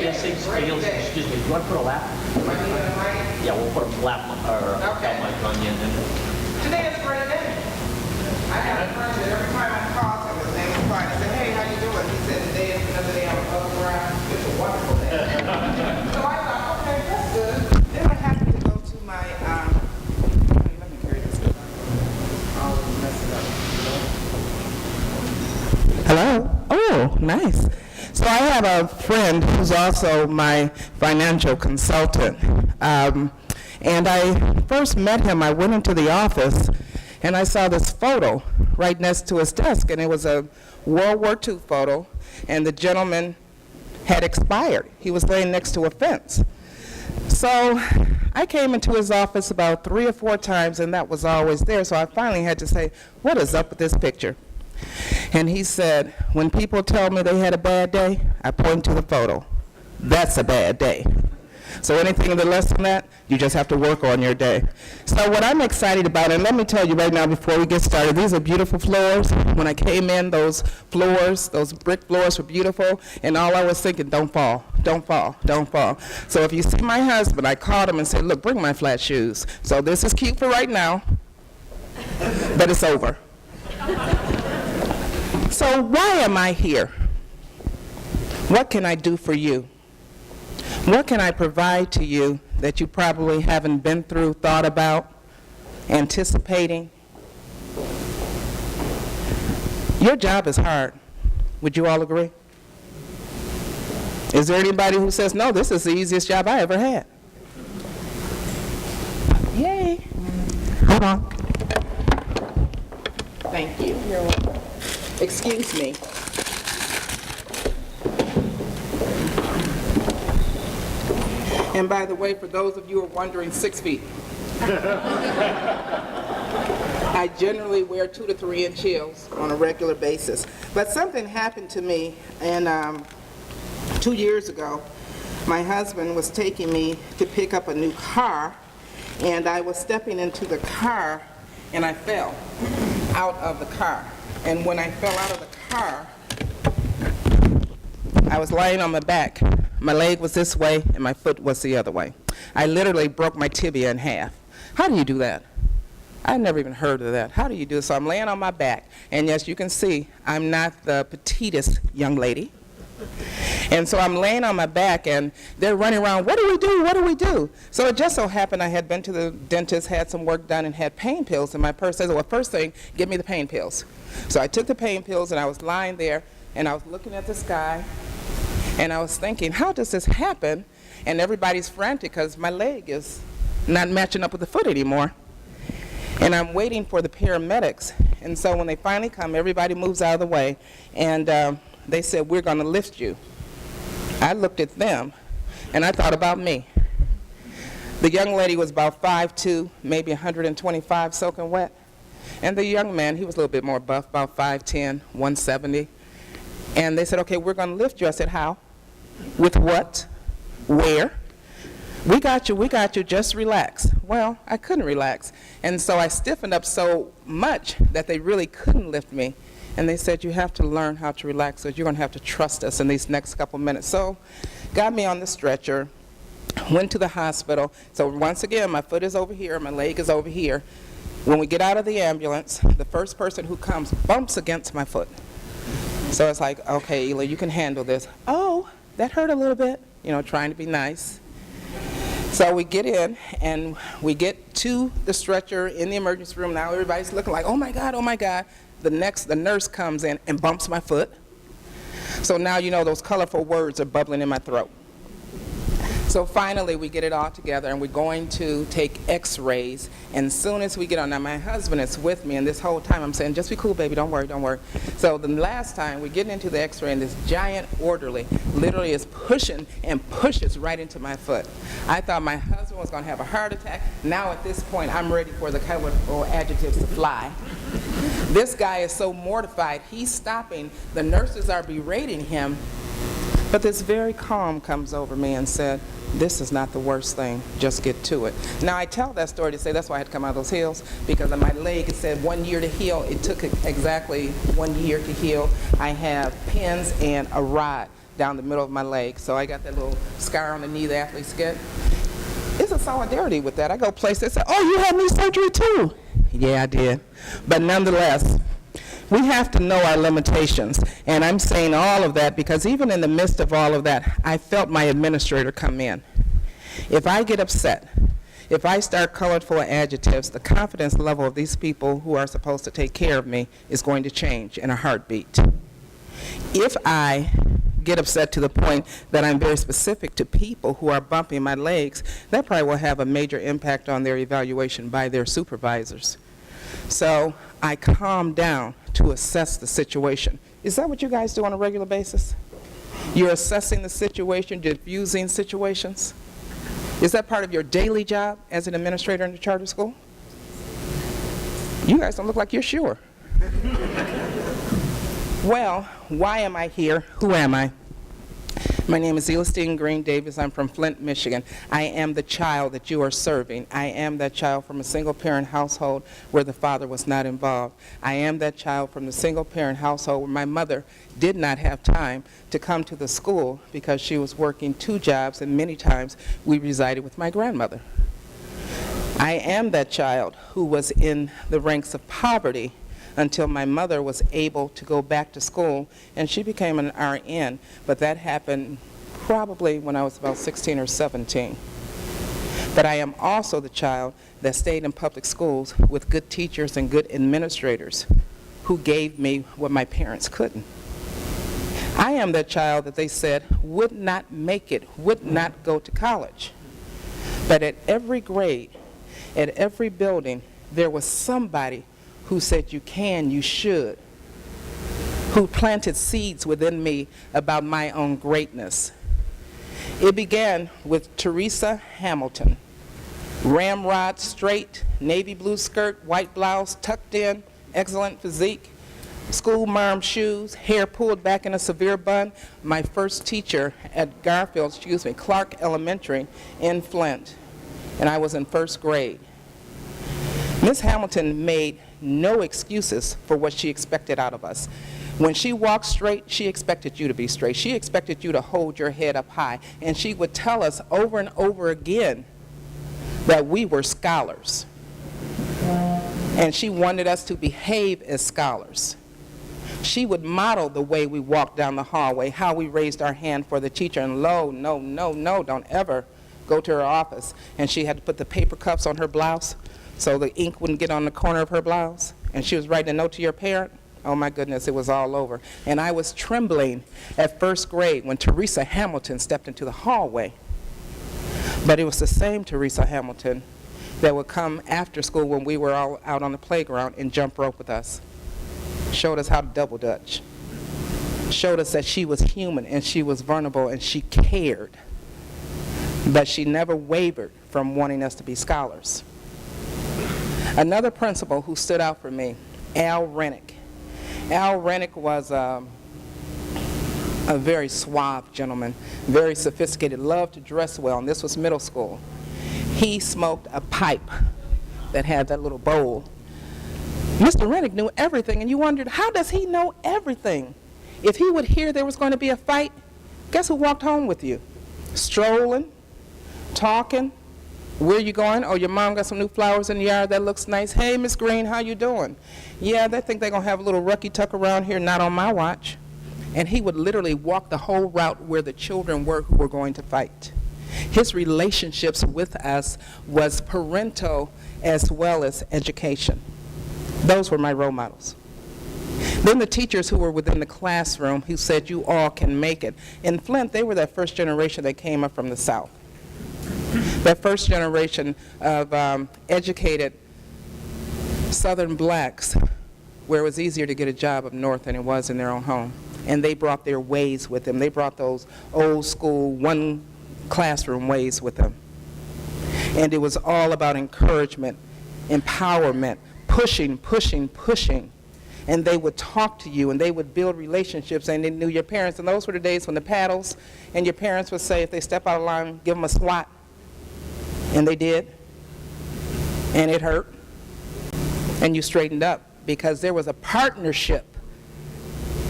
Excuse me, do you want to put a lap? Yeah, we'll put a lap or Okay. mic on you. And then Today is a great day. I have a friend that every time I call him, his name is Brian. I said, hey, how you doing? He said, today is another day I'm above ground. It's a wonderful day. So I thought, okay, that's good. Then I happened to go to my, let me carry this. I'll mess it up. Hello. Oh, nice. So I have a friend who's also my financial consultant. And I first met him, I went into the office, and I saw this photo right next to his desk, and it was a World War II photo, and the gentleman had expired. He was laying next to a fence. So I came into his office about 3 or 4 times, and that was always there, so I finally had to say, what is up with this picture? And he said, when people tell me they had a bad day, I point to the photo. That's a bad day. So anything less than that, you just have to work on your day. So what I'm excited about, and let me tell you right now before we get started, these are beautiful floors. When I came in, those floors, those brick floors were beautiful, and all I was thinking, don't fall, don't fall, don't fall. So if you see my husband, I called him and said, look, bring my flat shoes. So this is cute for right now, but it's over. So why am I here? What can I do for you? What can I provide to you that you probably haven't been through, thought about, anticipating? Your job is hard. Would you all agree? Is there anybody who says, no, this is the easiest job I ever had? Yay. Hold on. Thank you. You're welcome. Excuse me. And by the way, for those of you who are wondering, 6 feet. I generally wear 2 to 3 inch heels on a regular basis. But something happened to me, and 2 years ago, my husband was taking me to pick up a new car, and I was stepping into the car, and I fell out of the car. And when I fell out of the car, I was lying on my back. My leg was this way, and my foot was the other way. I literally broke my tibia in half. How do you do that? I never even heard of that. How do you do it? So I'm laying on my back, and yes, you can see I'm not the petitest young lady. And so I'm laying on my back, and they're running around, what do we do, what do we do? So it just so happened I had been to the dentist, had some work done, and had pain pills in my purse. I said, well, first thing, give me the pain pills. So I took the pain pills, and I was lying there, and I was looking at the sky, and I was thinking, how does this happen? And everybody's frantic because my leg is not matching up with the foot anymore. And I'm waiting for the paramedics. And so when they finally come, everybody moves out of the way, and they said, we're going to lift you. I looked at them, and I thought about me. The young lady was about 5'2", maybe 125 soaking wet. And the young man, he was a little bit more buff, about 5'10", 170. And they said, okay, we're going to lift you. I said, how? With what? Where? We got you, just relax. Well, I couldn't relax. And so I stiffened up so much that they really couldn't lift me. And they said, you have to learn how to relax, so you're going to have to trust us in these next couple minutes. So got me on the stretcher, went to the hospital. So once again, my foot is over here, my leg is over here. When we get out of the ambulance, the first person who comes bumps against my foot. So it's like, okay, Ela, you can handle this. Oh, that hurt a little bit, you know, trying to be nice. So we get in, and we get to the stretcher in the emergency room. Now everybody's looking like, oh my God, oh my God. The nurse comes in and bumps my foot. So now you know those colorful words are bubbling in my throat. So finally we get it all together, and we're going to take x-rays. And as soon as we get on, now my husband is with me, and this whole time I'm saying, just be cool, baby, don't worry, don't worry. So the last time we get into the x-ray, and this giant orderly literally is pushing and pushes right into my foot. I thought my husband was going to have a heart attack. Now at this point I'm ready for the colorful adjectives to fly. This guy is so mortified, he's stopping. The nurses are berating him. But this very calm comes over me and said, this is not the worst thing, just get to it. Now I tell that story to say that's why I had to come out of those heels, because on my leg it said 1 year to heal. It took exactly 1 year to heal. I have pins and a rod down the middle of my leg. So I got that little scar on the knee the athletes get. It's a solidarity with that. I go places, they say, oh, you had knee surgery too? Yeah, I did. But nonetheless, we have to know our limitations. And I'm saying all of that because even in the midst of all of that, I felt my administrator come in. If I get upset, if I start colorful adjectives, the confidence level of these people who are supposed to take care of me is going to change in a heartbeat. If I get upset to the point that I'm very specific to people who are bumping my legs, that probably will have a major impact on their evaluation by their supervisors. So I calm down to assess the situation. Is that what you guys do on a regular basis? You're assessing the situation, diffusing situations? Is that part of your daily job as an administrator in the charter school? You guys don't look like you're sure. Well, why am I here? Who am I? My name is Elyastine Green Davis. I'm from Flint, Michigan. I am the child that you are serving. I am that child from a single-parent household where the father was not involved. I am that child from the single-parent household where my mother did not have time to come to the school because she was working 2 jobs, and many times we resided with my grandmother. I am that child who was in the ranks of poverty until my mother was able to go back to school, and she became an RN, but that happened probably when I was about 16 or 17. But I am also the child that stayed in public schools with good teachers and good administrators who gave me what my parents couldn't. I am that child that they said would not make it, would not go to college. But at every grade, at every building, there was somebody who said you can, you should, who planted seeds within me about my own greatness. It began with Teresa Hamilton. Ramrod straight, navy blue skirt, white blouse, tucked in, excellent physique, school marm shoes, hair pulled back in a severe bun. My first teacher at Clark Elementary in Flint, and I was in 1st grade. Miss Hamilton made no excuses for what she expected out of us. When she walked straight, she expected you to be straight. She expected you to hold your head up high. And she would tell us over and over again that we were scholars. And she wanted us to behave as scholars. She would model the way we walked down the hallway, how we raised our hand for the teacher, and no, don't ever go to her office. And she had to put the paper cuffs on her blouse so the ink wouldn't get on the corner of her blouse. And she was writing a note to your parent. Oh my goodness, it was all over. And I was trembling at 1st grade when Teresa Hamilton stepped into the hallway. But it was the same Teresa Hamilton that would come after school when we were all out on the playground and jump rope with us. Showed us how to double dutch. Showed us that she was human and she was vulnerable and she cared. But she never wavered from wanting us to be scholars. Another principal who stood out for me, Al Rennick. Al Rennick was a very suave gentleman, very sophisticated, loved to dress well, and this was middle school. He smoked a pipe that had that little bowl. Mr. Rennick knew everything, and you wondered, how does he know everything? If he would hear there was going to be a fight, guess who walked home with you? Strolling, talking. Where you going? Oh, your mom got some new flowers in the yard, that looks nice. Hey, Miss Green, how you doing? Yeah, they think they're going to have a little rucky tuck around here, not on my watch. And he would literally walk the whole route where the children were who were going to fight. His relationships with us was parental as well as education. Those were my role models. Then the teachers who were within the classroom who said you all can make it. In Flint, they were that first generation that came up from the South. That first generation of educated Southern blacks where it was easier to get a job up north than it was in their own home. And they brought their ways with them. They brought those old school, one classroom ways with them. And it was all about encouragement, empowerment, pushing. And they would talk to you and they would build relationships, and they knew your parents. And those were the days when the paddles, and your parents would say if they step out of line, give them a swat. And they did. And it hurt. And you straightened up because there was a partnership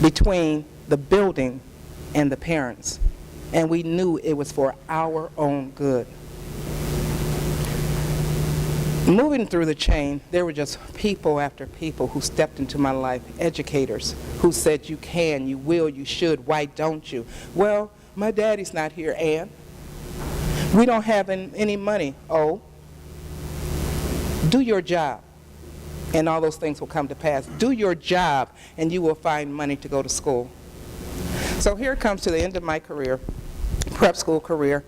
between the building and the parents. And we knew it was for our own good. Moving through the chain, there were just people after people who stepped into my life, educators who said, you can, you will, you should, why don't you? Well, my daddy's not here, and we don't have any money. Oh, do your job, and all those things will come to pass. Do your job, and you will find money to go to school. So here it comes to the end of my career, prep school career.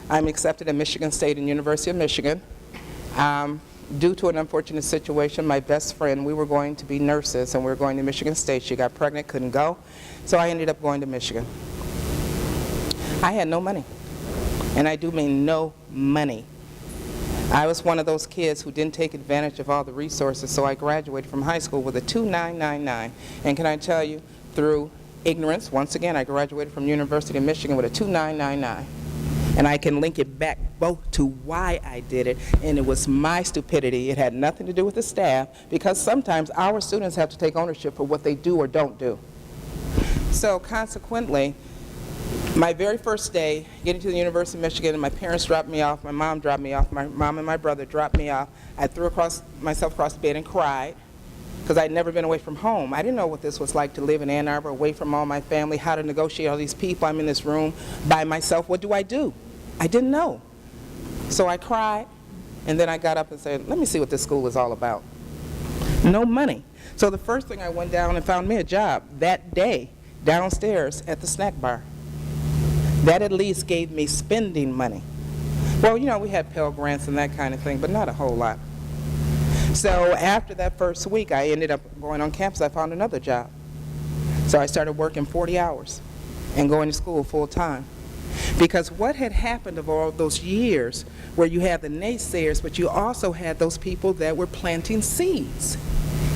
I'm accepted at Michigan State and University of Michigan. Due to an unfortunate situation, my best friend, we were going to be nurses, and we were going to Michigan State. She got pregnant, couldn't go, so I ended up going to Michigan. I had no money, and I do mean no money. I was one of those kids who didn't take advantage of all the resources, so I graduated from high school with a 2.999. And can I tell you, through ignorance, once again, I graduated from University of Michigan with a 2.999. And I can link it back both to why I did it, and it was my stupidity. It had nothing to do with the staff, because sometimes our students have to take ownership for what they do or don't do. So consequently, my very first day getting to the University of Michigan, and my parents dropped me off, my mom dropped me off, my mom and my brother dropped me off. I threw myself across the bed and cried, because I'd never been away from home. I didn't know what this was like to live in Ann Arbor, away from all my family, how to negotiate all these people. I'm in this room by myself. What do? I didn't know. So I cried, and then I got up and said, let me see what this school is all about. No money. So the first thing, I went down and found me a job that day downstairs at the snack bar. That at least gave me spending money. Well, you know, we had Pell Grants and that kind of thing, but not a whole lot. So after that first week, I ended up going on campus. I found another job. So I started working 40 hours and going to school full time. Because what had happened of all those years where you had the naysayers, but you also had those people that were planting seeds.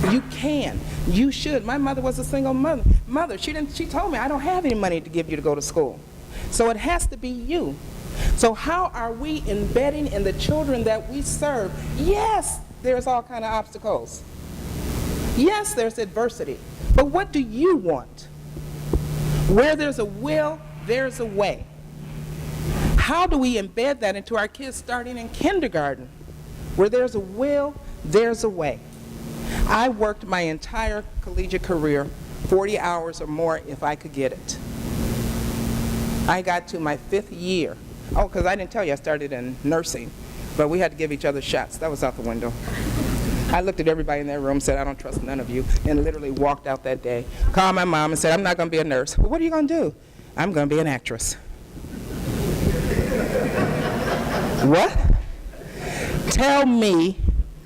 You can, you should. My mother was a single mother. She told me, I don't have any money to give you to go to school. So it has to be you. So how are we embedding in the children that we serve? Yes, there's all kind of obstacles. Yes, there's adversity. But what do you want? Where there's a will, there's a way. How do we embed that into our kids starting in kindergarten? Where there's a will, there's a way. I worked my entire collegiate career 40 hours or more if I could get it. I got to my 5th year. Oh, because I didn't tell you I started in nursing, but we had to give each other shots. That was out the window. I looked at everybody in that room and said, I don't trust none of you, and literally walked out that day. Called my mom and said, I'm not going to be a nurse. Well, what are you going to do? I'm going to be an actress. What? Tell me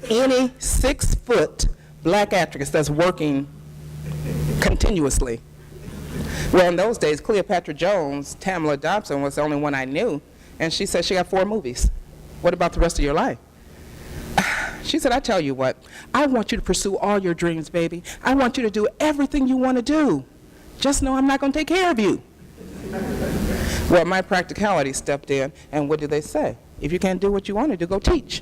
any 6-foot black actress that's working continuously. Well, in those days, Cleopatra Jones, Tamala Dobson was the only one I knew, and she said she got 4 movies. What about the rest of your life? She said, I tell you what, I want you to pursue all your dreams, baby. I want you to do everything you want to do. Just know I'm not going to take care of you. Well, my practicality stepped in, and what did they say? If you can't do what you want to do, go teach.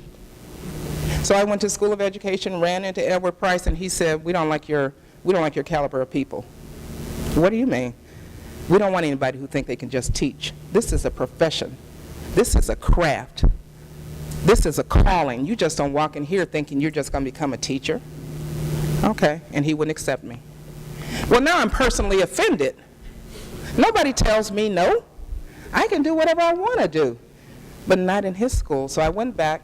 So I went to School of Education, ran into Edward Price, and he said, we don't like your caliber of people. What do you mean? We don't want anybody who think they can just teach. This is a profession. This is a craft. This is a calling. You just don't walk in here thinking you're just going to become a teacher. Okay, and he wouldn't accept me. Well, now I'm personally offended. Nobody tells me no. I can do whatever I want to do, but not in his school. So I went back,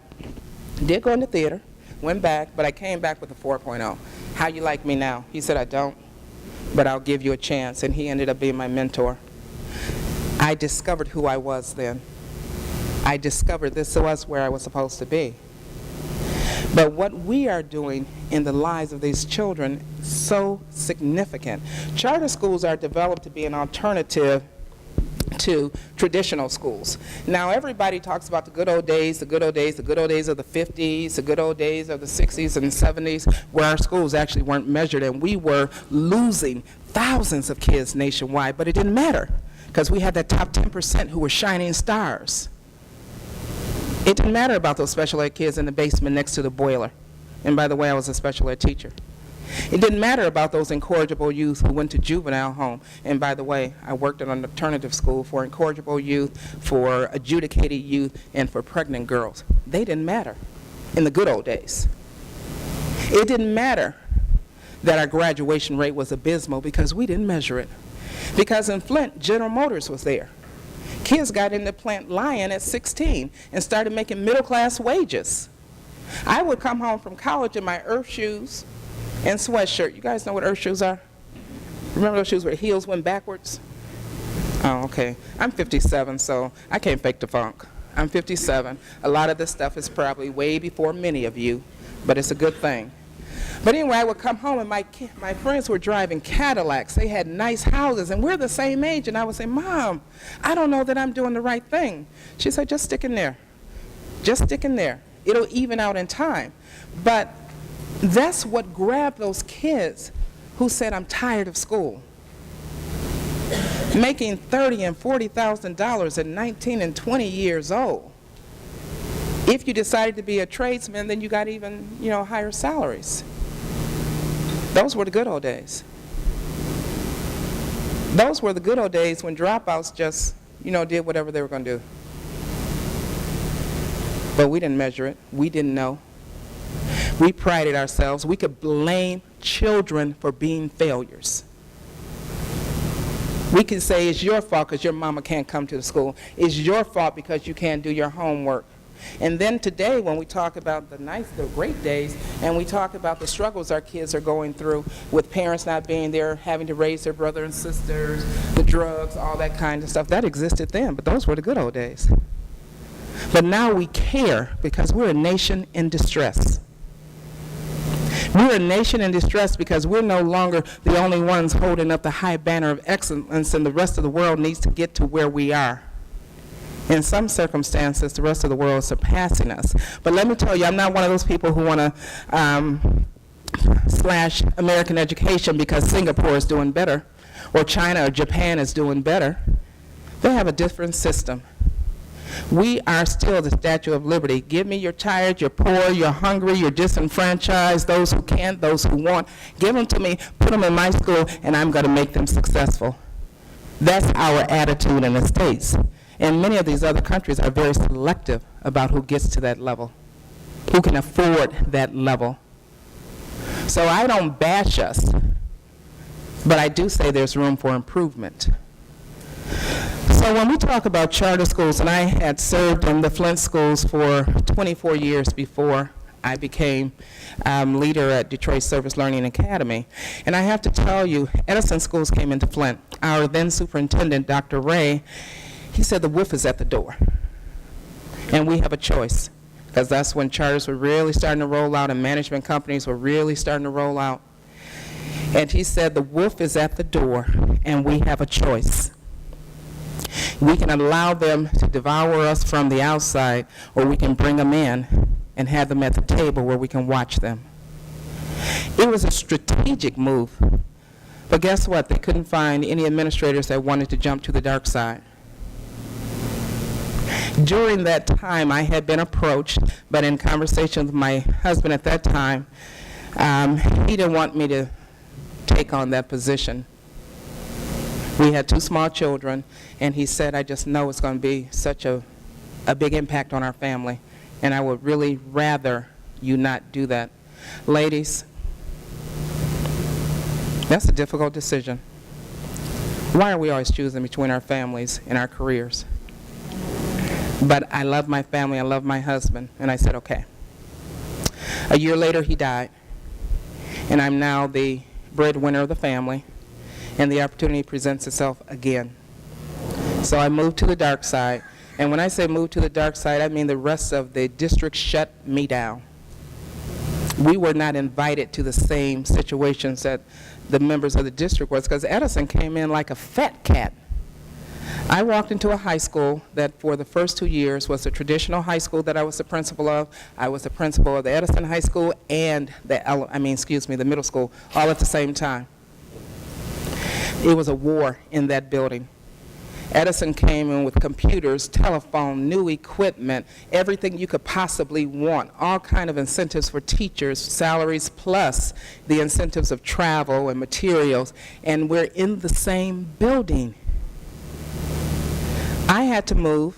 did go into theater, went back, but I came back with a 4.0. How you like me now? He said, I don't, but I'll give you a chance, and he ended up being my mentor. I discovered who I was then. I discovered this was where I was supposed to be. But what we are doing in the lives of these children is so significant. Charter schools are developed to be an alternative to traditional schools. Now everybody talks about the good old days, the good old days, the good old days of the 50s, the good old days of the 60s and 70s, where our schools actually weren't measured and we were losing thousands of kids nationwide, but it didn't matter because we had that top 10% who were shining stars. It didn't matter about those special ed kids in the basement next to the boiler. And by the way, I was a special ed teacher. It didn't matter about those incorrigible youth who went to juvenile home. And by the way, I worked at an alternative school for incorrigible youth, for adjudicated youth, and for pregnant girls. They didn't matter in the good old days. It didn't matter that our graduation rate was abysmal because we didn't measure it. Because in Flint, General Motors was there. Kids got in the plant lying at 16 and started making middle-class wages. I would come home from college in my earth shoes and sweatshirt. You guys know what earth shoes are? Remember those shoes where the heels went backwards? Oh, okay. I'm 57, so I can't fake the funk. I'm 57. A lot of this stuff is probably way before many of you, but it's a good thing. But anyway, I would come home and my friends were driving Cadillacs. They had nice houses, and we're the same age. And I would say, Mom, I don't know that I'm doing the right thing. She said, just stick in there. Just stick in there. It'll even out in time. But that's what grabbed those kids who said, I'm tired of school. Making $30,000 and $40,000 at 19 and 20 years old. If you decided to be a tradesman, then you got even, higher salaries. Those were the good old days. Those were the good old days when dropouts just, did whatever they were going to do. But we didn't measure it. We didn't know. We prided ourselves. We could blame children for being failures. We can say it's your fault because your mama can't come to the school. It's your fault because you can't do your homework. And then today, when we talk about the great days, and we talk about the struggles our kids are going through with parents not being there, having to raise their brothers and sisters, the drugs, all that kind of stuff, that existed then, but those were the good old days. But now we care because we're a nation in distress. We're a nation in distress because we're no longer the only ones holding up the high banner of excellence, and the rest of the world needs to get to where we are. In some circumstances, the rest of the world is surpassing us. But let me tell you, I'm not one of those people who want to slash American education because Singapore is doing better, or China or Japan is doing better. They have a different system. We are still the Statue of Liberty. Give me your tired, you're poor, you're hungry, you're disenfranchised, those who can't, those who want. Give them to me, put them in my school, and I'm going to make them successful. That's our attitude in the States. And many of these other countries are very selective about who gets to that level, who can afford that level. So I don't bash us, but I do say there's room for improvement. So when we talk about charter schools, and I had served in the Flint schools for 24 years before I became leader at Detroit Service Learning Academy. And I have to tell you, Edison schools came into Flint. Our then superintendent, Dr. Ray, he said the wolf is at the door. And we have a choice, because that's when charters were really starting to roll out and management companies were really starting to roll out. And he said the wolf is at the door, and we have a choice. We can allow them to devour us from the outside, or we can bring them in and have them at the table where we can watch them. It was a strategic move. But guess what? They couldn't find any administrators that wanted to jump to the dark side. During that time, I had been approached, but in conversation with my husband at that time, he didn't want me to take on that position. We had 2 small children, and he said, I just know it's going to be such a big impact on our family, and I would really rather you not do that. Ladies, that's a difficult decision. Why are we always choosing between our families and our careers? But I love my family, I love my husband, and I said, okay. A year later, he died, and I'm now the breadwinner of the family, and the opportunity presents itself again. So I moved to the dark side, and when I say move to the dark side, I mean the rest of the district shut me down. We were not invited to the same situations that the members of the district was, because Edison came in like a fat cat. I walked into a high school that for the first 2 years was a traditional high school that I was the principal of. I was the principal of the Edison High School and the middle school, all at the same time. It was a war in that building. Edison came in with computers, telephone, new equipment, everything you could possibly want, all kind of incentives for teachers, salaries, plus the incentives of travel and materials, and we're in the same building. I had to move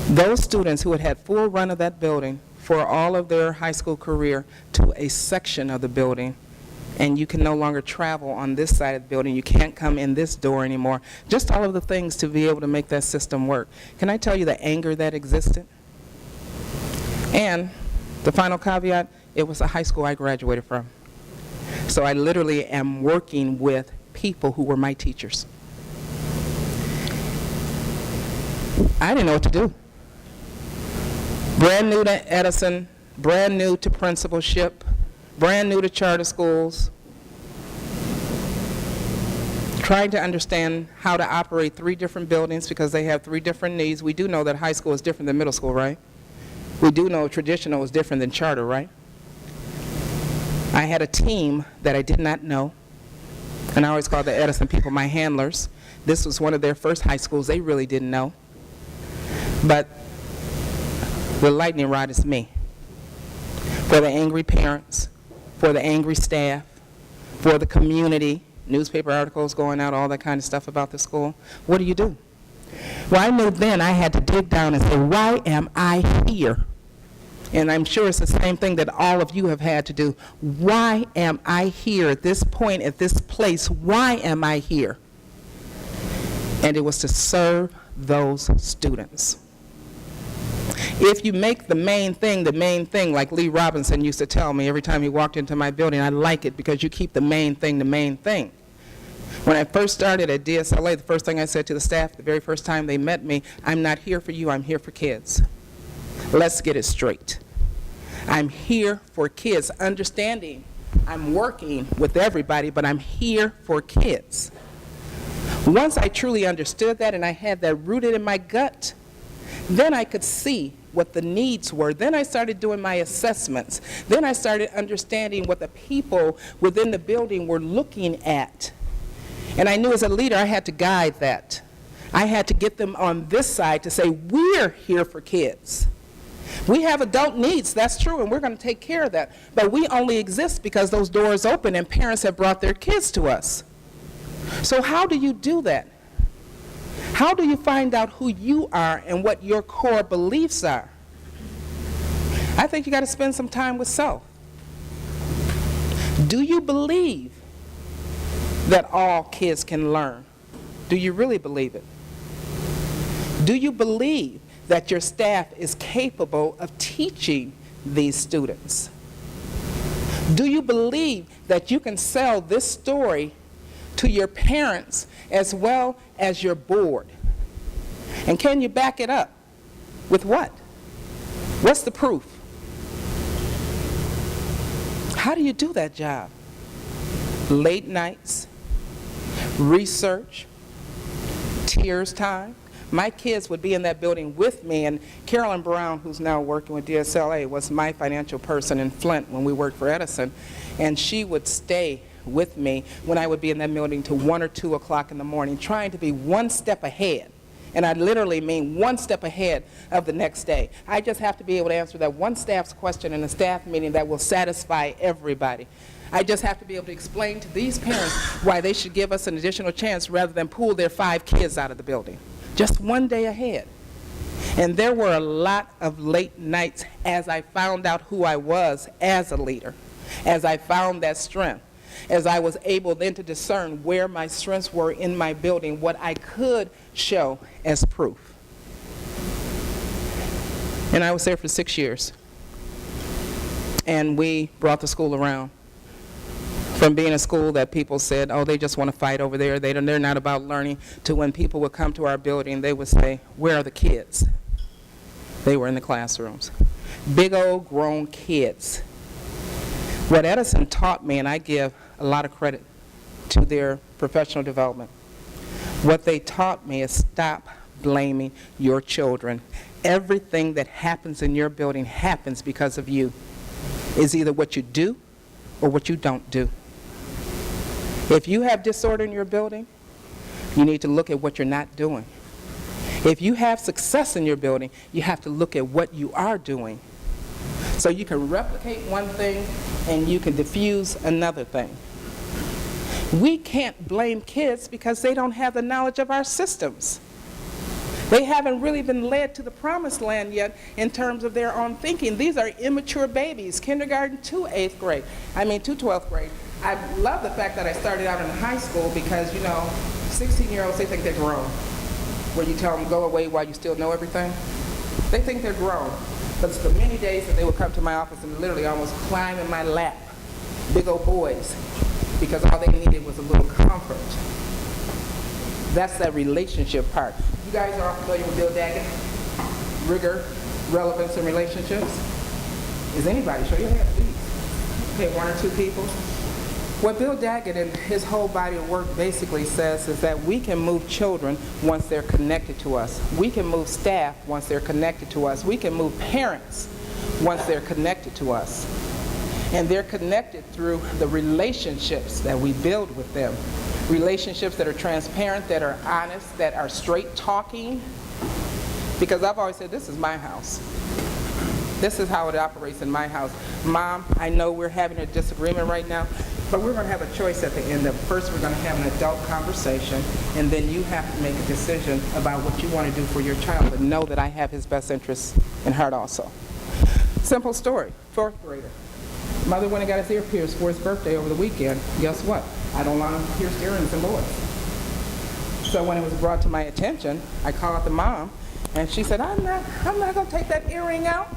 those students who had had full run of that building for all of their high school career to a section of the building, and you can no longer travel on this side of the building. You can't come in this door anymore. Just all of the things to be able to make that system work. Can I tell you the anger that existed? And the final caveat, it was a high school I graduated from. So I literally am working with people who were my teachers. I didn't know what to do. Brand new to Edison, brand new to principalship, brand new to charter schools, trying to understand how to operate 3 different buildings because they have 3 different needs. We do know that high school is different than middle school, right? We do know traditional is different than charter, right? I had a team that I did not know, and I always call the Edison people my handlers. This was one of their first high schools they really didn't know. But the lightning rod is me. For the angry parents, for the angry staff, for the community, newspaper articles going out, all that kind of stuff about the school. What do you do? Well, I knew then I had to dig down and say, why am I here? And I'm sure it's the same thing that all of you have had to do. Why am I here at this point, at this place? Why am I here? And it was to serve those students. If you make the main thing, like Lee Robinson used to tell me every time he walked into my building, I like it because you keep the main thing the main thing. When I first started at DSLA, the first thing I said to the staff the very first time they met me, I'm not here for you, I'm here for kids. Let's get it straight. I'm here for kids, understanding I'm working with everybody, but I'm here for kids. Once I truly understood that and I had that rooted in my gut, then I could see what the needs were. Then I started doing my assessments. Then I started understanding what the people within the building were looking at. And I knew as a leader I had to guide that. I had to get them on this side to say, we're here for kids. We have adult needs, that's true, and we're going to take care of that. But we only exist because those doors open and parents have brought their kids to us. So how do you do that? How do you find out who you are and what your core beliefs are? I think you got to spend some time with self. Do you believe that all kids can learn? Do you really believe it? Do you believe that your staff is capable of teaching these students? Do you believe that you can sell this story to your parents as well as your board? And can you back it up? With what? What's the proof? How do you do that job? Late nights, research, tears time. My kids would be in that building with me, and Carolyn Brown, who's now working with DSLA, was my financial person in Flint when we worked for Edison, and she would stay with me when I would be in that building till 1 or 2 o'clock in the morning, trying to be one step ahead. And I literally mean one step ahead of the next day. I just have to be able to answer that one staff's question in a staff meeting that will satisfy everybody. I just have to be able to explain to these parents why they should give us an additional chance rather than pull their 5 kids out of the building. Just one day ahead. And there were a lot of late nights as I found out who I was as a leader, as I found that strength, as I was able then to discern where my strengths were in my building, what I could show as proof. And I was there for 6 years. And we brought the school around. From being a school that people said, oh, they just want to fight over there, they're not about learning, to when people would come to our building, they would say, where are the kids? They were in the classrooms. Big old grown kids. What Edison taught me, and I give a lot of credit to their professional development, what they taught me is stop blaming your children. Everything that happens in your building happens because of you. It's either what you do or what you don't do. If you have disorder in your building, You need to look at what you're not doing. If you have success in your building, you have to look at what you are doing. So you can replicate one thing and you can diffuse another thing. We can't blame kids because they don't have the knowledge of our systems. They haven't really been led to the promised land yet in terms of their own thinking. These are immature babies, kindergarten to 8th grade. To 12th grade. I love the fact that I started out in high school because, 16-year-olds, they think they're grown. Where you tell them, go away while you still know everything. They think they're grown. But it's the many days that they would come to my office and literally almost climb in my lap, big old boys, because all they needed was a little comfort. That's that relationship part. You guys are all familiar with Bill Daggett? Rigor, relevance, and relationships? Is anybody? Show your hand, please. Okay, one or two people. What Bill Daggett and his whole body of work basically says is that we can move children once they're connected to us. We can move staff once they're connected to us. We can move parents once they're connected to us. And they're connected through the relationships that we build with them. Relationships that are transparent, that are honest, that are straight talking. Because I've always said, this is my house. This is how it operates in my house. Mom, I know we're having a disagreement right now, but we're going to have a choice at the end of it. First, we're going to have an adult conversation, and then you have to make a decision about what you want to do for your child, but know that I have his best interests in heart also. Simple story, 4th grader. Mother went and got his ear pierced for his birthday over the weekend. Guess what? I don't want to pierce earrings in boys. So when it was brought to my attention, I called the mom, and she said, I'm not going to take that earring out.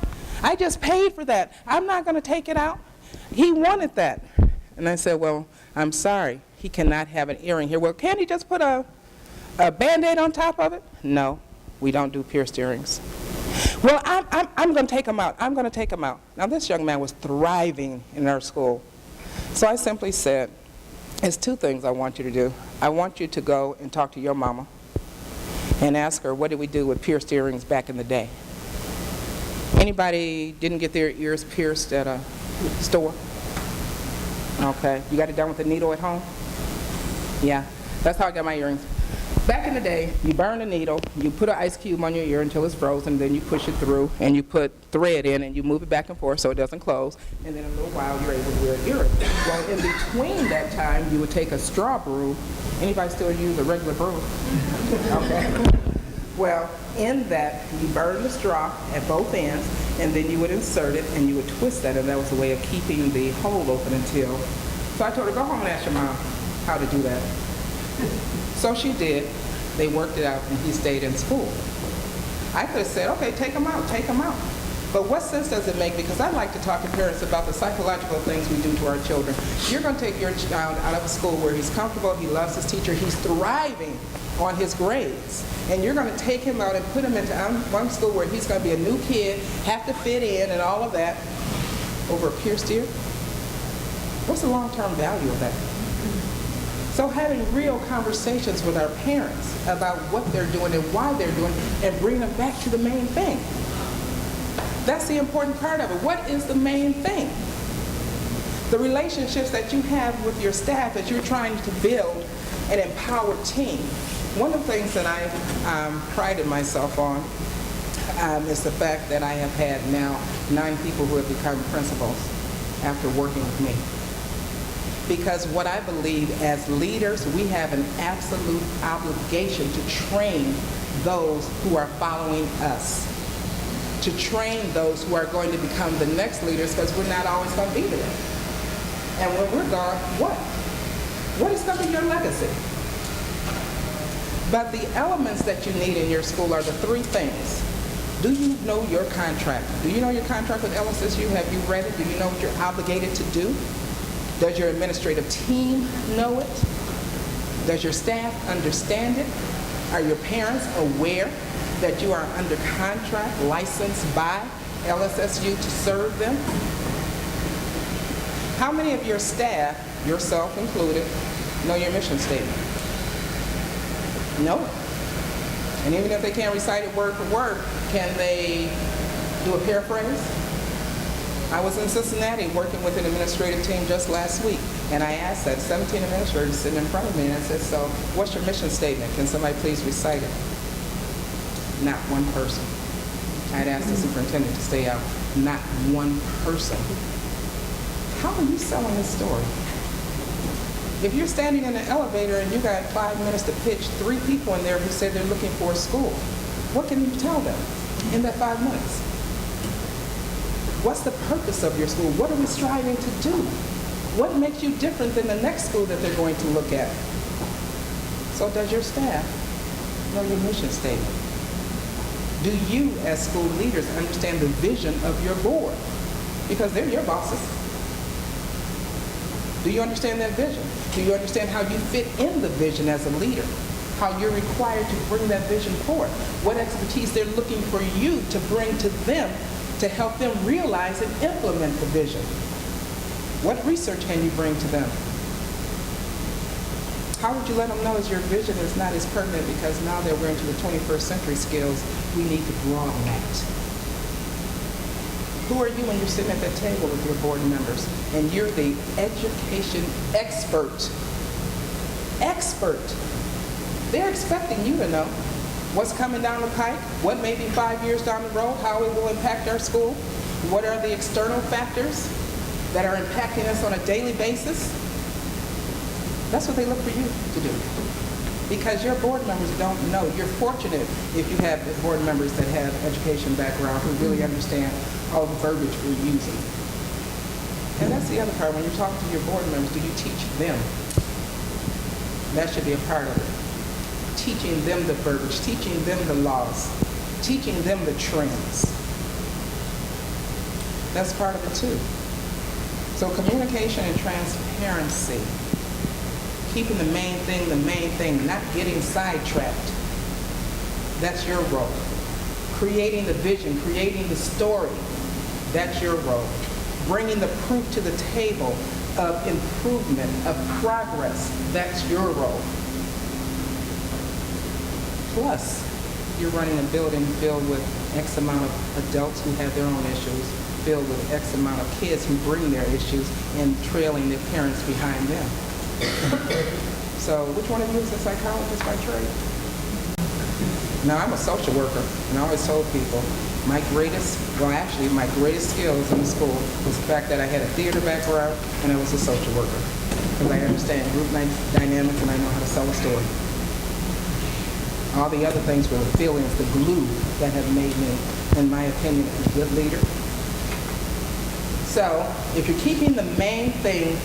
I just paid for that. I'm not going to take it out. He wanted that. And I said, well, I'm sorry. He cannot have an earring here. Well, can't he just put a Band-Aid on top of it? No, we don't do pierced earrings. Well, I'm going to take him out. I'm going to take him out. Now, this young man was thriving in our school. So I simply said, there's two things I want you to do. I want you to go and talk to your mama and ask her, what did we do with pierced earrings back in the day? Anybody didn't get their ears pierced at a store? Okay. You got it done with a needle at home? Yeah. That's how I got my earrings. Back in the day, you burn a needle, you put an ice cube on your ear until it's frozen, then you push it through, and you put thread in, and you move it back and forth so it doesn't close, and then in a little while, you're able to wear an earring. Well, in between that time, you would take a straw broom. Anybody still use a regular broom? Okay. Well, in that, you burn the straw at both ends, and then you would insert it, and you would twist that, and that was a way of keeping the hole open until... So I told her, go home and ask your mom how to do that. So she did. They worked it out, and he stayed in school. I could have said, okay, take him out, take him out. But what sense does it make? Because I like to talk to parents about the psychological things we do to our children. You're going to take your child out of a school where he's comfortable, he loves his teacher, he's thriving on his grades. And you're going to take him out and put him into one school where he's going to be a new kid, have to fit in and all of that, over a pierced ear? What's the long-term value of that? So having real conversations with our parents about what they're doing and why they're doing it, and bring them back to the main thing. That's the important part of it. What is the main thing? The relationships that you have with your staff that you're trying to build an empowered team. One of the things that I prided myself on is the fact that I have had now 9 people who have become principals after working with me. Because what I believe as leaders, we have an absolute obligation to train those who are following us. To train those who are going to become the next leaders, because we're not always going to be there. And when we're gone, what? What is going to be your legacy? But the elements that you need in your school are the 3 things. Do you know your contract? Do you know your contract with LSSU? Have you read it? Do you know what you're obligated to do? Does your administrative team know it? Does your staff understand it? Are your parents aware that you are under contract, licensed by LSSU to serve them? How many of your staff, yourself included, know your mission statement? No. And even if they can't recite it word for word, can they do a paraphrase? I was in Cincinnati working with an administrative team just last week. And I asked that 17 administrators sitting in front of me, and I said, so what's your mission statement? Can somebody please recite it? Not one person. I had asked the superintendent to stay out. Not one person. How are you selling this story? If you're standing in an elevator and you got 5 minutes to pitch 3 people in there who said they're looking for a school, what can you tell them in that 5 minutes? What's the purpose of your school? What are we striving to do? What makes you different than the next school that they're going to look at? So does your staff know your mission statement? Do you, as school leaders, understand the vision of your board? Because they're your bosses. Do you understand that vision? Do you understand how you fit in the vision as a leader? How you're required to bring that vision forward? What expertise they're looking for you to bring to them to help them realize and implement the vision? What research can you bring to them? How would you let them know as your vision is not as pertinent because now that we're into the 21st century skills, we need to broaden that? Who are you when you're sitting at that table with your board members and you're the education expert? Expert. They're expecting you to know what's coming down the pike, what may be 5 years down the road, how it will impact our school, what are the external factors that are impacting us on a daily basis. That's what they look for you to do. Because your board members don't know. You're fortunate if you have board members that have education background who really understand all the verbiage we're using. And that's the other part. When you're talking to your board members, do you teach them? That should be a part of it. Teaching them the verbiage, teaching them the laws, teaching them the trends. That's part of it too. So communication and transparency. Keeping the main thing, not getting sidetracked. That's your role. Creating the vision, creating the story. That's your role. Bringing the proof to the table of improvement, of progress. That's your role. Plus, you're running a building filled with X amount of adults who have their own issues, filled with X amount of kids who bring their issues and trailing their parents behind them. So, which one of you is a psychologist by trade? Now, I'm a social worker, and I always told people, my greatest skills in school was the fact that I had a theater background and I was a social worker. Because I understand group dynamics and I know how to sell a story. All the other things were the feelings, the glue that have made me, in my opinion, a good leader. So, if you're keeping the main thing,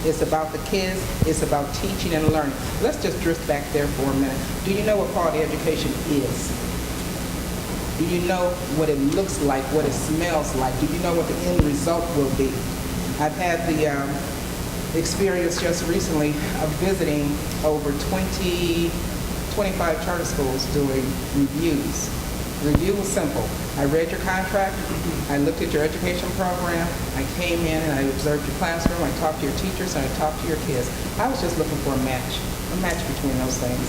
it's about the kids, it's about teaching and learning. Let's just drift back there for a minute. Do you know what quality education is? Do you know what it looks like, what it smells like? Do you know what the end result will be? I've had the experience just recently of visiting over 25 charter schools doing reviews. The review was simple. I read your contract, I looked at your education program, I came in and I observed your classroom, I talked to your teachers, and I talked to your kids. I was just looking for a match between those things.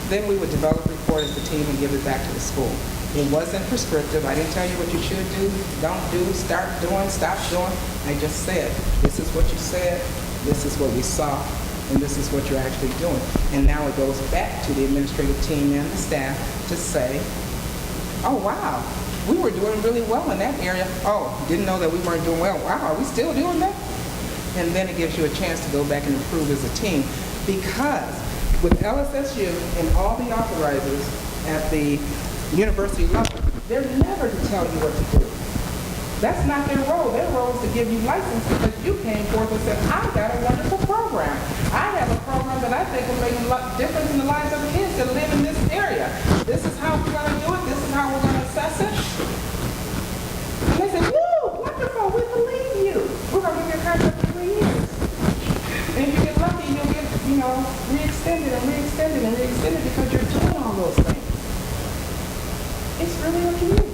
Then we would develop a report as a team and give it back to the school. It wasn't prescriptive. I didn't tell you what you should do, don't do, start doing, stop doing. I just said, this is what you said, this is what we saw, and this is what you're actually doing. And now it goes back to the administrative team and the staff to say, oh, wow, we were doing really well in that area. Oh, didn't know that we weren't doing well. Wow, are we still doing that? And then it gives you a chance to go back and improve as a team. Because with LSSU and all the authorizers at the university level, they're never to tell you what to do. That's not their role. Their role is to give you license because you came forth and said, I got a wonderful program. I have a program that I think will make a difference in the lives of the kids that live in this area. This is how we're going to do it. This is how we're going to assess it. And they said, woo, wonderful, we believe you. We're going to give you a contract for 3 years. And if you get lucky, you'll get, re-extended and re-extended and re-extended because you're doing all those things. It's really up to you.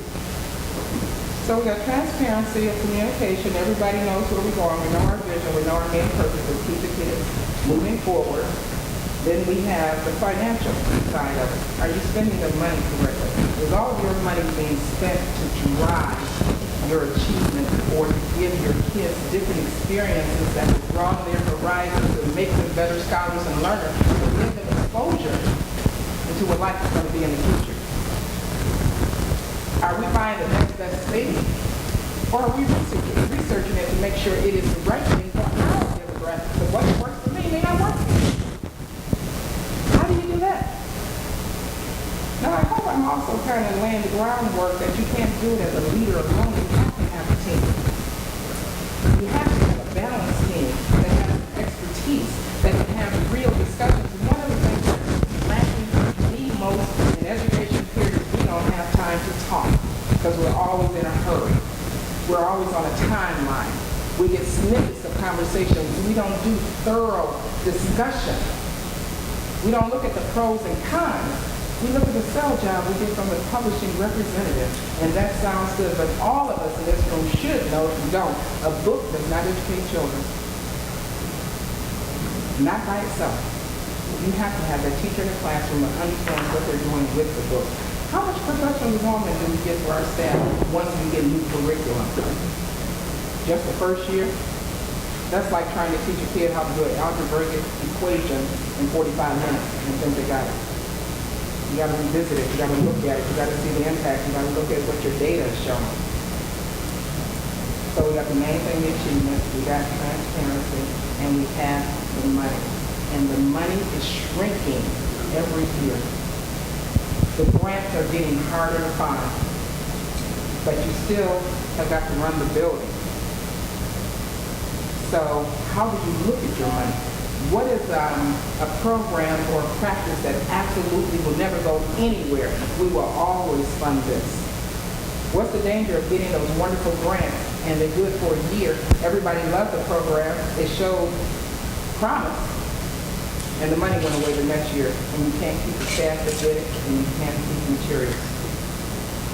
So we got transparency of communication. Everybody knows where we're going. We know our vision. We know our main purpose is keep the kids moving forward. Then we have the financial side of it. Are you spending the money correctly? Is all of your money being spent to drive your achievement or to give your kids different experiences that will broaden their horizons and make them better scholars and learners, and give them exposure into what life is going to be in the future? Are we buying the next best thing? Or are we researching it to make sure it is the right thing for our demographic? So what works for me may not work for you. How do you do that? Now, I hope I'm also kind of laying the groundwork that you can't do it as a leader alone. You have to have a team. You have to have a balanced team that has expertise, that can have real discussions. And one of the things that's lacking me most in education periods, we don't have time to talk because we're always in a hurry. We're always on a timeline. We get snippets of conversation. We don't do thorough discussion. We don't look at the pros and cons. We look at the sell job we get from the publishing representative, and that sounds good, but all of us in this room should know, if you don't, a book does not educate children. Not by itself. You have to have that teacher in the classroom that understands what they're doing with the book. How much professional development do we get for our staff once we get new curriculum? Just the first year? That's like trying to teach a kid how to do an algebraic equation in 45 minutes and think they got it. You got to revisit it. You got to look at it. You got to see the impact. You got to look at what your data is showing. So we got the main thing, the achievement. We got transparency, and we have the money. And the money is shrinking every year. The grants are getting harder to find, but you still have got to run the building. So how do you look at your money? What is a program or a practice that absolutely will never go anywhere? We will always fund this. What's the danger of getting those wonderful grants and they're good for a year? Everybody loved the program. It showed promise. And the money went away the next year. And you can't keep the staff that did it, and you can't keep the materials.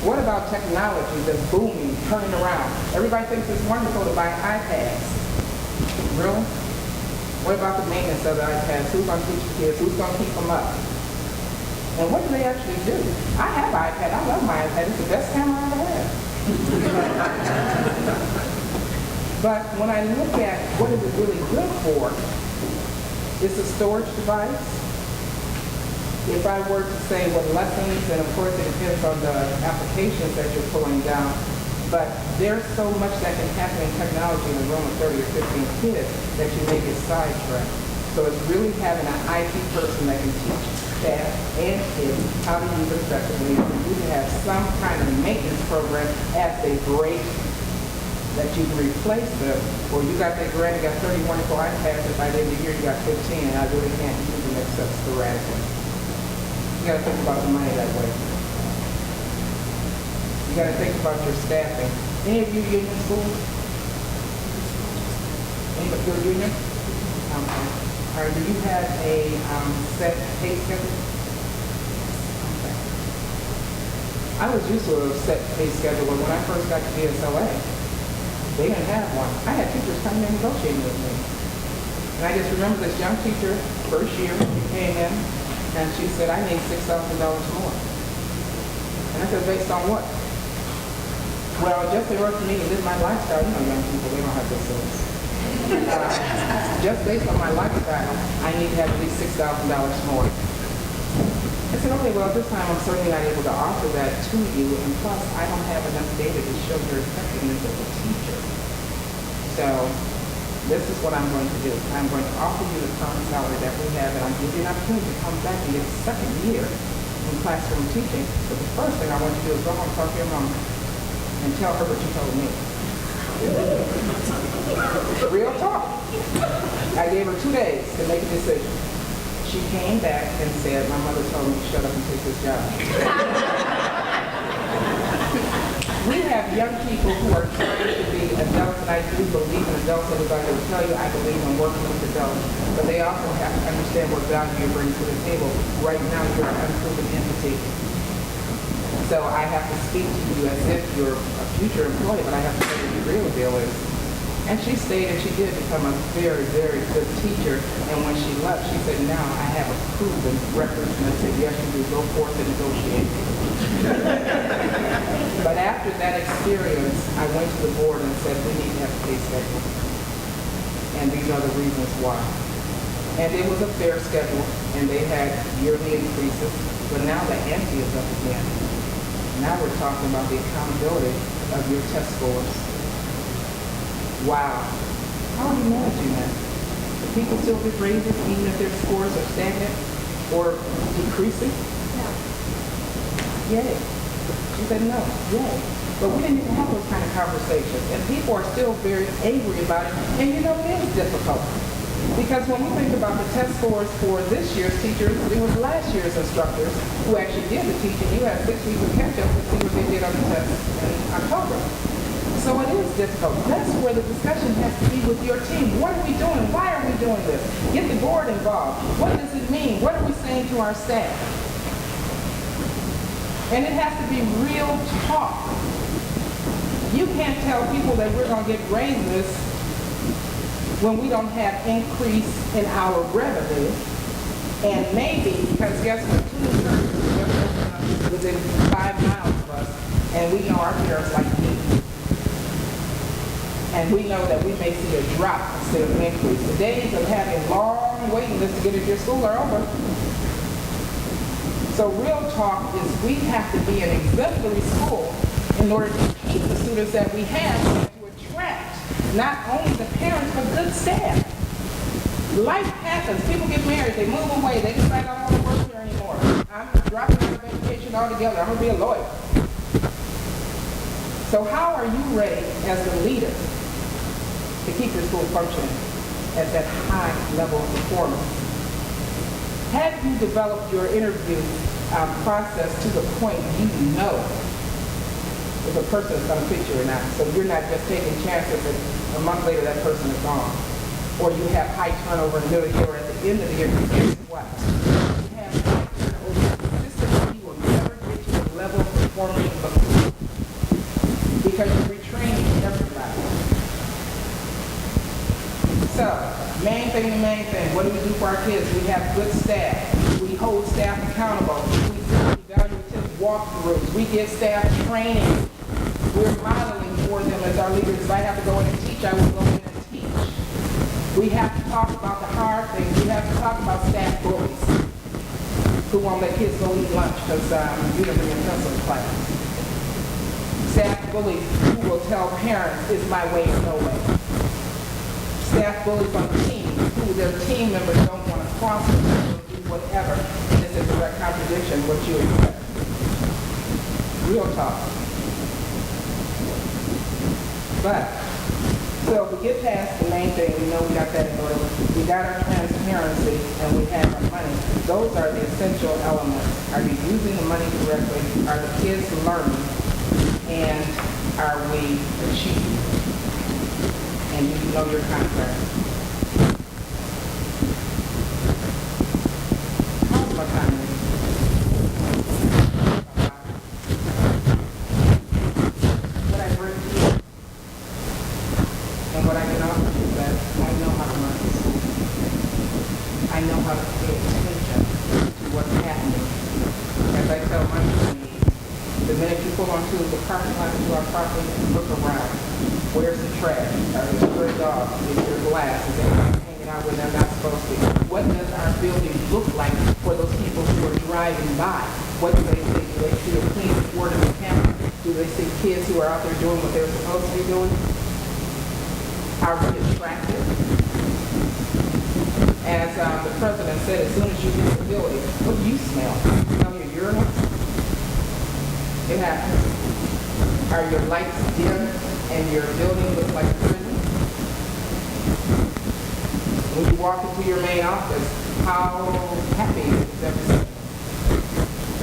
What about technology that's booming, turning around? Everybody thinks it's wonderful to buy iPads. Really? What about the maintenance of the iPads? Who's going to teach the kids? Who's going to keep them up? And what do they actually do? I have an iPad. I love my iPad. It's the best camera I ever had. But when I look at what is it really good for, it's a storage device. If I were to say what lessons, and of course it depends on the applications that you're pulling down, but there's so much that can happen in technology in a room of 30 or 15 kids that you may get sidetracked. So it's really having an IT person that can teach staff and kids how to use it effectively. And you can have some kind of maintenance program as they break that you can replace them, or you got that grant, you got 30 wonderful iPads, and by the end of the year you got 15, and I really can't use them except sporadically. You got to think about the money that way. You got to think about your staffing. Any of you union schools? Anybody go to union? Okay. All right, do you have a set pay schedule? Okay. I was used to a set pay schedule, but when I first got to DSLA, they didn't have one. I had teachers coming in negotiating with me. And I just remember this young teacher, first year, she came in, and she said, I need $6,000 more. And I said, based on what? Well, just in order for me to live my lifestyle, you know young people, they don't have this service. Just based on my lifestyle, I need to have at least $6,000 more. I said, okay, well, this time I'm certainly not able to offer that to you, and plus I don't have enough data to show your effectiveness as a teacher. So this is what I'm going to do. I'm going to offer you the current salary that we have, and I'll give you an opportunity to come back and get a second year in classroom teaching. But the first thing I want you to do is go home and talk to your mom and tell her what you told me. Real talk. I gave her 2 days to make a decision. She came back and said, my mother told me to shut up and take this job. We have young people who are trying to be adults, and I do believe in adults. Everybody will tell you I believe in working with adults, but they also have to understand what value you bring to the table. Right now, you're an unproven entity. So I have to speak to you as if you're a future employee, but I have to tell you what the real deal is. And she stayed and she did become a very, very good teacher. And when she left, she said, now I have a proven record. And I said, yes, you do. Go forth and negotiate. But after that experience, I went to the board and said, we need to have a pay schedule. And these are the reasons why. And it was a fair schedule, and they had yearly increases. But now the ante is up again. Now we're talking about the accountability of your test scores. Wow. How are you managing that? Do people still get raises even if their scores are stagnant or decreasing? No. Yay. She said no. Yay. But we didn't even have those kind of conversations. And people are still very angry about it. And you know, it is difficult. Because when we think about the test scores for this year's teachers, it was last year's instructors who actually did the teaching. You had 6 weeks of catch-up to see what they did on the test in October. So it is difficult. That's where the discussion has to be with your team. What are we doing? Why are we doing this? Get the board involved. What does it mean? What are we saying to our staff? And it has to be real talk. You can't tell people that we're going to get raises when we don't have increase in our revenue. And maybe, because guess what, 2 churches within 5 miles of us, and we know our parents like meat. And we know that we may see a drop instead of an increase. The days of having long waiting lists to get into your school are over. So real talk is we have to be an exemplary school in order to keep the students that we have and to attract not only the parents but good staff. Life happens. People get married. They move away. They decide I don't want to work here anymore. I'm dropping out of education altogether. I'm going to be a lawyer. So how are you ready as the leader to keep your school functioning at that high level of performance? Have you developed your interview process to the point you know if a person is going to fit you or not? So you're not just taking chances that a month later that person is gone. Or you have high turnover in the middle of the year or at the end of the year. Guess what? You have high turnover consistently, you will never get to the level of performance before. Because you're retraining everybody. So, main thing, what do we do for our kids? We have good staff. We hold staff accountable. We do evaluative walkthroughs. We give staff training. We're modeling for them as our leaders. If I have to go in and teach, I will go in and teach. We have to talk about the hard things. We have to talk about staff bullies who won't let kids go eat lunch because you didn't bring a pencil in class. Staff bullies who will tell parents, it's my way or no way. Staff bullies on teams who their team members don't want to cross them or do whatever. And this is a direct contradiction of what you expect. Real talk. But, so if we get past the main thing, we know we got that in order. We got our transparency and we have our money. Those are the essential elements. Are you using the money correctly? Are the kids learning? And are we achieving? And you know your contract. How's my time? What I bring to you and what I can offer you is that I know how to run this school. I know how to pay attention to what's happening. As I tell my team, the minute you pull onto the parking lot into our property and look around, where's the trash? Are there stray dogs? Is there glass? Is anybody hanging out when they're not supposed to? What does our building look like for those people who are driving by? What do they see? Do they see a clean, orderly campus? Do they see kids who are out there doing what they're supposed to be doing? Are we attractive? As the president said, as soon as you get the building, what do you smell? Smell your urinal? It happens. Are your lights dim and your building looks like a prison? When you walk into your main office, how happy is the receptionist?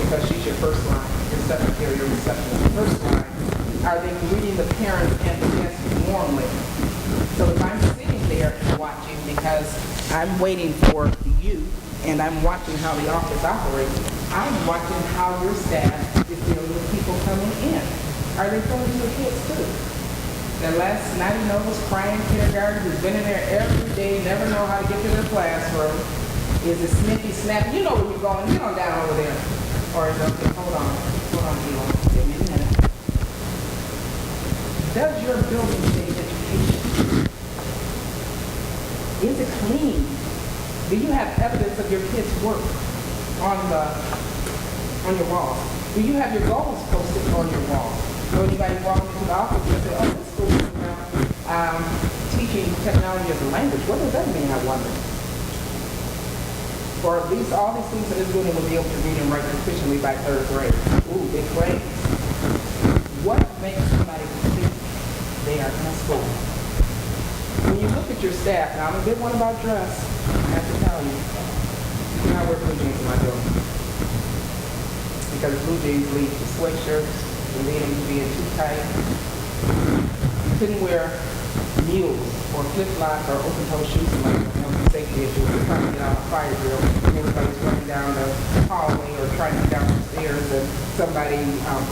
Because she's your first line, your secretary, your receptionist. First line, are they greeting the parents and the guests warmly? So if I'm sitting there watching because I'm waiting for you and I'm watching how the office operates, I'm watching how your staff is dealing with people coming in. Are they friendly to the kids too? The last snotty-nosed, crying kindergarten who's been in there every day, never know how to get to their classroom, is a snippy, snappy. You know where you're going. Get on down over there. Or is okay, hold on, Eli. Give me a minute. Does your building say education? Is it clean? Do you have evidence of your kids' work on your wall? Do you have your goals posted on your wall? So anybody walking into the office and say, oh, this school is teaching technology as a language. What does that mean, I wonder? Or at least all these things that this building will be able to read and write proficiently by third grade. Ooh, big grade. What makes somebody think they are in school? When you look at your staff, now I'm a big one about dress, I have to tell you. You cannot wear blue jeans in my building. Because blue jeans lead to sweatshirts, they lead them to being too tight. You couldn't wear mules or flip-flops or open-toe shoes in my building. That was a safety issue. We're trying to get out of a fire drill, and everybody's running down the hallway or trying to get down the stairs, and somebody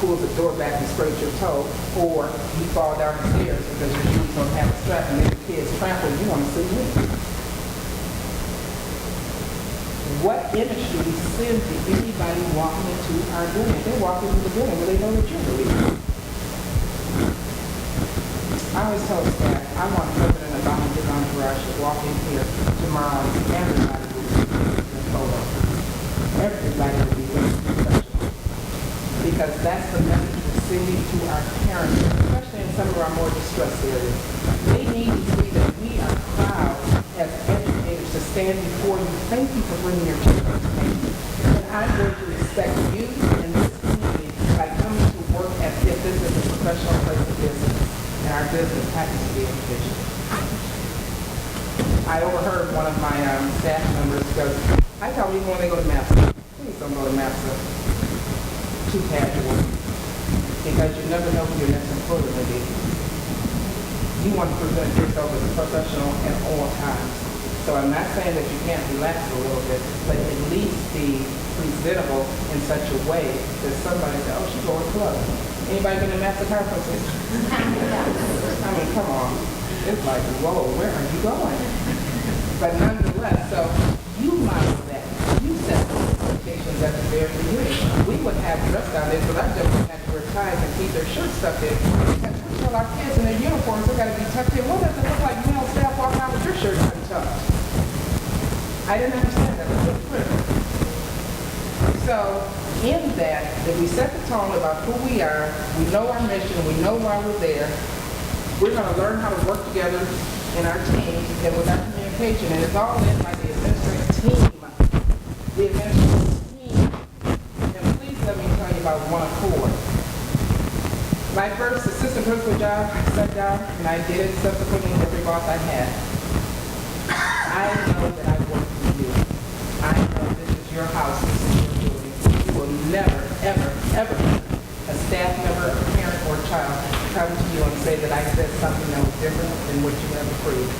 pulls the door back and scrapes your toe, or you fall down the stairs because your shoes don't have a strap, and then the kids trample, you want to see it. What image do we send to anybody walking into our building? They walk into the building where they know that you're the leader. I always tell staff, I want President Obama's entourage to walk in here tomorrow and everybody will be in a photo. Everybody will be very professional. Because that's the message we're sending to our parents, especially in some of our more distressed areas. They need to see that we are proud as educators to stand before you. Thank you for bringing your children to me. And I'm going to respect you and this community by coming to work as if this is a professional place of business. And our business happens to be education. I overheard one of my staff members go, I tell them even when they go to MAPSA, please don't go to MAPSA too casual, because you never know who your next employer will be. You want to present yourself as a professional at all times. So I'm not saying that you can't relax a little bit, but at least be presentable in such a way that somebody says, oh, she's going to club. Anybody been to MAPSA conferences? I mean, come on. It's like, whoa, where are you going? But nonetheless, so you model that. You set the expectations at the very beginning. We would have dress down there, but I just had to wear ties and keep their shirts tucked in. And we tell our kids in their uniforms, they got to be tucked in. What does it look like male staff walking out with your shirt untucked? I didn't understand that. It's really critical. So, in that, if we set the tone about who we are, we know our mission, we know why we're there, we're going to learn how to work together in our teams and with our communication. And it's all in by the administrative team. The administrative team. And please let me tell you about one accord. My first assistant principal job, I sat down and I did it subsequently with every boss I had. I know that I work for you. I know this is your house, this is your building. You will never, ever, ever, a staff member, a parent, or a child come to you and say that I said something that was different than what you have approved.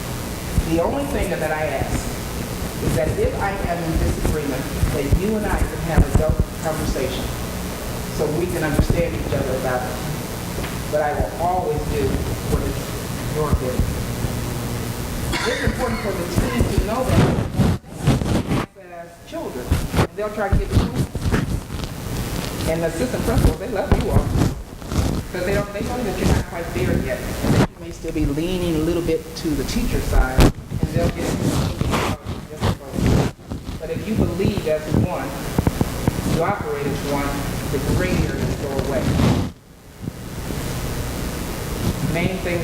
The only thing that I ask is that if I am in disagreement, that you and I can have a adult conversation so we can understand each other about it. But I will always do what is your good. It's important for the team to know that as children, and they'll try to get the school. And the assistant principals, they love you all. Because they know that you're not quite there yet. And that you may still be leaning a little bit to the teacher side, and they'll get it. But if you believe as one, you operate as one, the gray areas go away. Main thing,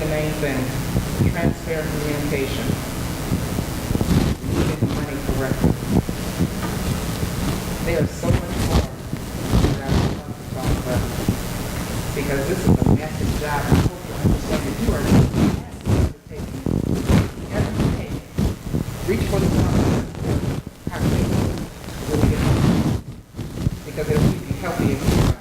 transparent communication. Moving the money correctly. There's so much more that I would love to talk about. Because this is a massive job. I hope you understand that you are massive undertaking every day. Reach for the top. Because it'll keep you healthy and good.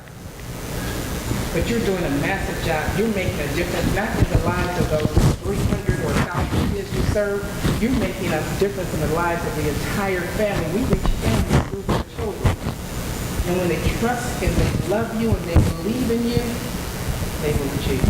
But you're doing a massive job. You're making a difference, not in the lives of those 300 or 1,000 kids you serve. You're making a difference in the lives of the entire family. We reach families through their children. And when they trust and they love you and they believe in you, they will achieve.